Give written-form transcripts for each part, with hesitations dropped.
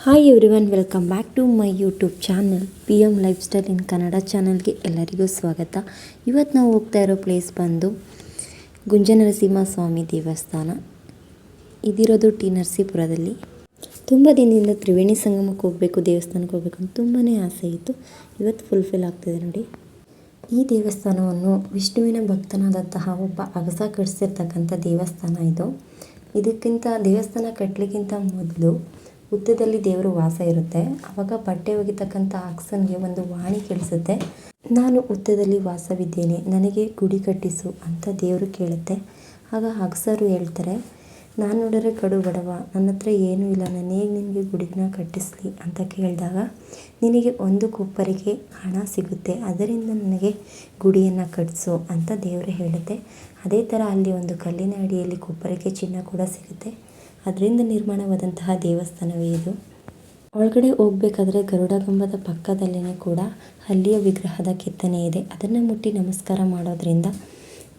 Hi everyone, welcome back to my YouTube channel PM lifestyle in Kannada ಚಾನಲ್ಗೆ ಎಲ್ಲರಿಗೂ ಸ್ವಾಗತ. ಇವತ್ತು ನಾವು ಹೋಗ್ತಾ ಇರೋ ಪ್ಲೇಸ್ ಬಂದು ಗುಂಜನರಸಿಂಹ ಸ್ವಾಮಿ ದೇವಸ್ಥಾನ. ಇದಿರೋದು ಟಿ ನರಸೀಪುರದಲ್ಲಿ. ತುಂಬ ದಿನದಿಂದ ತ್ರಿವೇಣಿ ಸಂಗಮಕ್ಕೆ ಹೋಗಬೇಕು, ದೇವಸ್ಥಾನಕ್ಕೆ ಹೋಗಬೇಕು ಅಂತ ತುಂಬಾ ಆಸೆ ಇತ್ತು. ಇವತ್ತು ಫುಲ್ಫಿಲ್ ಆಗ್ತಿದೆ ನೋಡಿ. ಈ ದೇವಸ್ಥಾನವನ್ನು ವಿಷ್ಣುವಿನ ಭಕ್ತನಾದಂತಹ ಒಬ್ಬ ಅಗಸ ಕಟ್ಟಿಸಿರ್ತಕ್ಕಂಥ ದೇವಸ್ಥಾನ ಇದು. ಇದಕ್ಕಿಂತ ದೇವಸ್ಥಾನ ಕಟ್ಟಲಿಕ್ಕಿಂತ ಮೊದಲು ಉತ್ತದಲ್ಲಿ ದೇವರು ವಾಸ ಇರುತ್ತೆ. ಆವಾಗ ಬಟ್ಟೆ ಒಗಿತಕ್ಕಂಥ ಅಗಸನಿಗೆ ಒಂದು ವಾಣಿ ಕೇಳಿಸುತ್ತೆ, ನಾನು ಉತ್ತದಲ್ಲಿ ವಾಸವಿದ್ದೇನೆ, ನನಗೆ ಗುಡಿ ಕಟ್ಟಿಸು ಅಂತ ದೇವರು ಕೇಳುತ್ತೆ. ಆಗ ಅಗಸರು ಹೇಳ್ತಾರೆ, ನಾನು ನೋಡಿದ್ರೆ ಕಡು ಬಡವ, ನನ್ನ ಹತ್ರ ಏನೂ ಇಲ್ಲ, ನಾನು ಹೇಗೆ ನಿನಗೆ ಗುಡಿನ ಕಟ್ಟಿಸಲಿ ಅಂತ ಕೇಳಿದಾಗ, ನಿನಗೆ ಒಂದು ಕೊಪ್ಪರಿಗೆ ಹಣ ಸಿಗುತ್ತೆ, ಅದರಿಂದ ನನಗೆ ಗುಡಿಯನ್ನು ಕಟ್ಟಿಸು ಅಂತ ದೇವರು ಹೇಳುತ್ತೆ. ಅದೇ ಥರ ಅಲ್ಲಿ ಒಂದು ಕಲ್ಲಿನ ಅಡಿಯಲ್ಲಿ ಕೊಪ್ಪರಿಗೆ ಚಿನ್ನ ಕೂಡ ಸಿಗುತ್ತೆ. ಅದರಿಂದ ನಿರ್ಮಾಣವಾದಂತಹ ದೇವಸ್ಥಾನವೇ ಇದು. ಒಳಗಡೆ ಹೋಗಬೇಕಾದ್ರೆ ಗರುಡಗಂಬದ ಪಕ್ಕದಲ್ಲೇ ಕೂಡ ಹಲ್ಲಿಯ ವಿಗ್ರಹದ ಕೆತ್ತನೆ ಇದೆ. ಅದನ್ನು ಮುಟ್ಟಿ ನಮಸ್ಕಾರ ಮಾಡೋದ್ರಿಂದ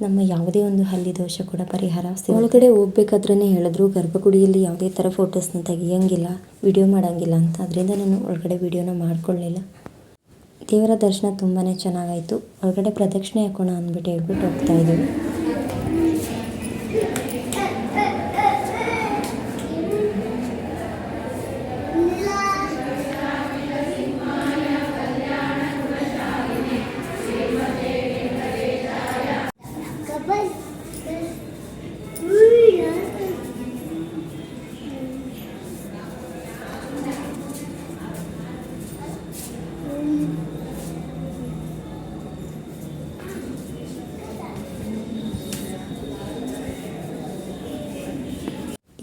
ನಮ್ಮ ಯಾವುದೇ ಒಂದು ಹಲ್ಲಿ ದೋಷ ಕೂಡ ಪರಿಹಾರ ಸಿಗುತ್ತೆ. ಒಳಗಡೆ ಹೋಗ್ಬೇಕಾದ್ರೇ ಹೇಳಿದ್ರು ಗರ್ಭಗುಡಿಯಲ್ಲಿ ಯಾವುದೇ ಥರ ಫೋಟೋಸ್ನ ತೆಗಿಯೋಂಗಿಲ್ಲ, ವಿಡಿಯೋ ಮಾಡೋಂಗಿಲ್ಲ ಅಂತ. ಅದರಿಂದ ನಾನು ಒಳಗಡೆ ವಿಡಿಯೋನ ಮಾಡ್ಕೊಳ್ಳಿಲ್ಲ. ದೇವರ ದರ್ಶನ ತುಂಬಾ ಚೆನ್ನಾಗಾಯಿತು. ಒಳಗಡೆ ಪ್ರದಕ್ಷಿಣೆ ಹಾಕೋಣ ಅಂದ್ಬಿಟ್ಟು ಹೇಳ್ಬಿಟ್ಟು ಹೋಗ್ತಾ ಇದ್ದೀವಿ.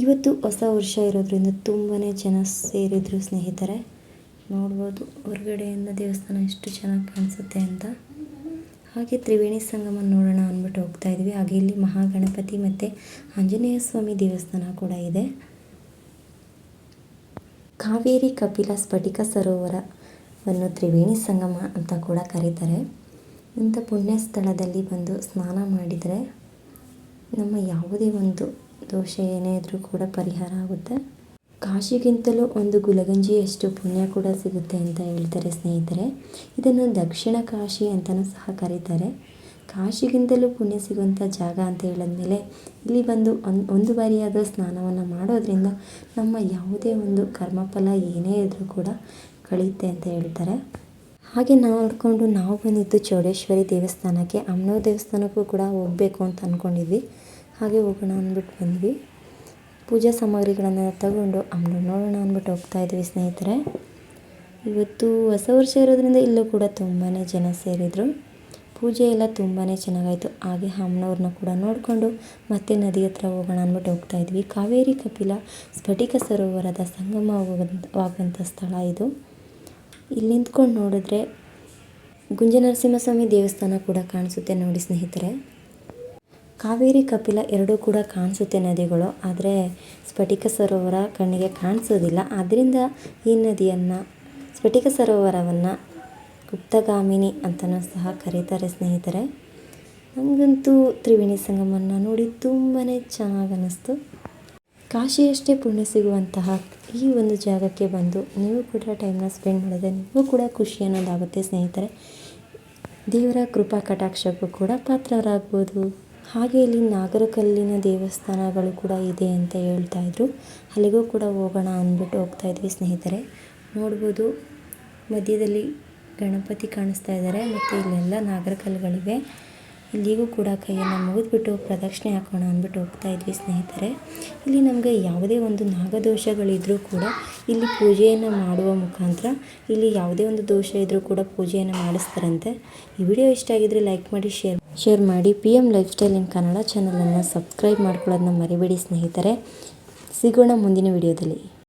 ಇವತ್ತು ಹೊಸ ವರ್ಷ ಇರೋದ್ರಿಂದ ತುಂಬಾ ಜನ ಸೇರಿದ್ರು ಸ್ನೇಹಿತರೆ. ನೋಡ್ಬೋದು ಹೊರಗಡೆಯಿಂದ ದೇವಸ್ಥಾನ ಎಷ್ಟು ಚೆನ್ನಾಗಿ ಕಾಣಿಸುತ್ತೆ ಅಂತ. ಹಾಗೆ ತ್ರಿವೇಣಿ ಸಂಗಮ ನೋಡೋಣ ಅಂದ್ಬಿಟ್ಟು ಹೋಗ್ತಾ ಇದ್ವಿ. ಹಾಗೆ ಇಲ್ಲಿ ಮಹಾಗಣಪತಿ ಮತ್ತು ಆಂಜನೇಯ ಸ್ವಾಮಿ ದೇವಸ್ಥಾನ ಕೂಡ ಇದೆ. ಕಾವೇರಿ ಕಪಿಲ ಸ್ಫಟಿಕ ಸರೋವರವನ್ನು ತ್ರಿವೇಣಿ ಸಂಗಮ ಅಂತ ಕೂಡ ಕರೀತಾರೆ. ಇಂಥ ಪುಣ್ಯ ಸ್ಥಳದಲ್ಲಿ ಬಂದು ಸ್ನಾನ ಮಾಡಿದರೆ ನಮ್ಮ ಯಾವುದೇ ಒಂದು ದೋಷ ಏನೇ ಇದ್ರೂ ಕೂಡ ಪರಿಹಾರ ಆಗುತ್ತೆ. ಕಾಶಿಗಿಂತಲೂ ಒಂದು ಗುಲಗಂಜಿಯಷ್ಟು ಪುಣ್ಯ ಕೂಡ ಸಿಗುತ್ತೆ ಅಂತ ಹೇಳ್ತಾರೆ ಸ್ನೇಹಿತರೆ. ಇದನ್ನು ದಕ್ಷಿಣ ಕಾಶಿ ಅಂತಲೂ ಸಹ ಕರೀತಾರೆ. ಕಾಶಿಗಿಂತಲೂ ಪುಣ್ಯ ಸಿಗುವಂಥ ಜಾಗ ಅಂತ ಹೇಳಿದ್ಮೇಲೆ ಇಲ್ಲಿ ಬಂದು ಒಂದು ಬಾರಿಯಾದ ಸ್ನಾನವನ್ನು ಮಾಡೋದ್ರಿಂದ ನಮ್ಮ ಯಾವುದೇ ಒಂದು ಕರ್ಮಫಲ ಏನೇ ಇದ್ರೂ ಕೂಡ ಕಳೆಯುತ್ತೆ ಅಂತ ಹೇಳ್ತಾರೆ. ಹಾಗೆ ನೋಡಿಕೊಂಡು ನಾವು ಬಂದಿದ್ದು ಚೌಡೇಶ್ವರಿ ದೇವಸ್ಥಾನಕ್ಕೆ. ಅಮ್ಮನವ್ರ ದೇವಸ್ಥಾನಕ್ಕೂ ಕೂಡ ಹೋಗಬೇಕು ಅಂತ ಅಂದ್ಕೊಂಡಿದ್ವಿ. ಹಾಗೆ ಹೋಗೋಣ ಅಂದ್ಬಿಟ್ಟು ಬಂದ್ವಿ. ಪೂಜಾ ಸಾಮಗ್ರಿಗಳನ್ನು ತಗೊಂಡು ಅಮ್ಮನ ನೋಡೋಣ ಅಂದ್ಬಿಟ್ಟು ಹೋಗ್ತಾ ಇದ್ವಿ ಸ್ನೇಹಿತರೆ. ಇವತ್ತು ಹೊಸ ವರ್ಷ ಇರೋದ್ರಿಂದ ಇಲ್ಲೂ ಕೂಡ ತುಂಬಾ ಜನ ಸೇರಿದರು. ಪೂಜೆ ಎಲ್ಲ ತುಂಬಾ ಚೆನ್ನಾಗಾಯಿತು. ಹಾಗೆ ಅಮ್ಮನವ್ರನ್ನ ಕೂಡ ನೋಡಿಕೊಂಡು ಮತ್ತೆ ನದಿ ಹತ್ರ ಹೋಗೋಣ ಅಂದ್ಬಿಟ್ಟು ಹೋಗ್ತಾ ಇದ್ವಿ. ಕಾವೇರಿ ಕಪಿಲ ಸ್ಫಟಿಕ ಸರೋವರದ ಸಂಗಮವಾಗುವಂಥ ಸ್ಥಳ ಇದು. ಇಲ್ಲಿ ನಿಂತ್ಕೊಂಡು ನೋಡಿದ್ರೆ ಗುಂಜನರಸಿಂಹಸ್ವಾಮಿ ದೇವಸ್ಥಾನ ಕೂಡ ಕಾಣಿಸುತ್ತೆ ನೋಡಿ ಸ್ನೇಹಿತರೆ. ಕಾವೇರಿ ಕಪಿಲ ಎರಡೂ ಕೂಡ ಕಾಣಿಸುತ್ತೆ ನದಿಗಳು, ಆದರೆ ಸ್ಫಟಿಕ ಸರೋವರ ಕಣ್ಣಿಗೆ ಕಾಣಿಸೋದಿಲ್ಲ. ಆದ್ದರಿಂದ ಈ ನದಿಯನ್ನು, ಸ್ಫಟಿಕ ಸರೋವರವನ್ನು ಗುಪ್ತಗಾಮಿನಿ ಅಂತಲೂ ಸಹ ಕರೀತಾರೆ ಸ್ನೇಹಿತರೆ. ನನಗಂತೂ ತ್ರಿವೇಣಿ ಸಂಗಮವನ್ನು ನೋಡಿ ತುಂಬಾ ಚೆನ್ನಾಗಿ ಅನ್ನಿಸ್ತು. ಕಾಶಿಯಷ್ಟೇ ಪುಣ್ಯ ಸಿಗುವಂತಹ ಈ ಒಂದು ಜಾಗಕ್ಕೆ ಬಂದು ನೀವು ಕೂಡ ಟೈಮ್ನ ಸ್ಪೆಂಡ್ ಮಾಡಿದ್ರೆ ನೀವು ಕೂಡ ಖುಷಿ ಅನ್ನೋದಾಗುತ್ತೆ ಸ್ನೇಹಿತರೆ. ದೇವರ ಕೃಪಾ ಕಟಾಕ್ಷಕ್ಕೂ ಕೂಡ ಪಾತ್ರರಾಗ್ಬೋದು. ಹಾಗೆ ಇಲ್ಲಿ ನಾಗರಕಲ್ಲಿನ ದೇವಸ್ಥಾನಗಳು ಕೂಡ ಇದೆ ಅಂತ ಹೇಳ್ತಾ ಇದ್ರು. ಅಲ್ಲಿಗೂ ಕೂಡ ಹೋಗೋಣ ಅಂದ್ಬಿಟ್ಟು ಹೋಗ್ತಾ ಇದ್ವಿ ಸ್ನೇಹಿತರೆ. ನೋಡ್ಬೋದು ಮಧ್ಯದಲ್ಲಿ ಗಣಪತಿ ಕಾಣಿಸ್ತಾ ಇದ್ದಾರೆ ಮತ್ತು ಇಲ್ಲೆಲ್ಲ ನಾಗರಕಲ್ಲುಗಳಿವೆ. ಇಲ್ಲಿಗೂ ಕೂಡ ಕೈಯನ್ನು ಮುಗಿದ್ಬಿಟ್ಟು ಪ್ರದಕ್ಷಿಣೆ ಹಾಕೋಣ ಅಂದ್ಬಿಟ್ಟು ಹೋಗ್ತಾ ಇದ್ವಿ ಸ್ನೇಹಿತರೆ. ಇಲ್ಲಿ ನಮಗೆ ಯಾವುದೇ ಒಂದು ನಾಗದೋಷಗಳಿದ್ರೂ ಕೂಡ ಇಲ್ಲಿ ಪೂಜೆಯನ್ನು ಮಾಡುವ ಮುಖಾಂತರ ಇಲ್ಲಿ ಯಾವುದೇ ಒಂದು ದೋಷ ಇದ್ದರೂ ಕೂಡ ಪೂಜೆಯನ್ನು ಮಾಡಿಸ್ತಾರಂತೆ. ಈ ವಿಡಿಯೋ ಇಷ್ಟ ಆಗಿದ್ರೆ ಲೈಕ್ ಮಾಡಿ, ಶೇರ್ ಮಾಡಿ. PM lifestyle in Kannada ಚಾನಲನ್ನು ಸಬ್ಸ್ಕ್ರೈಬ್ ಮಾಡ್ಕೊಳ್ಳೋದನ್ನ ಮರಿಬೇಡಿ ಸ್ನೇಹಿತರೆ. ಸಿಗೋಣ ಮುಂದಿನ ವಿಡಿಯೋದಲ್ಲಿ.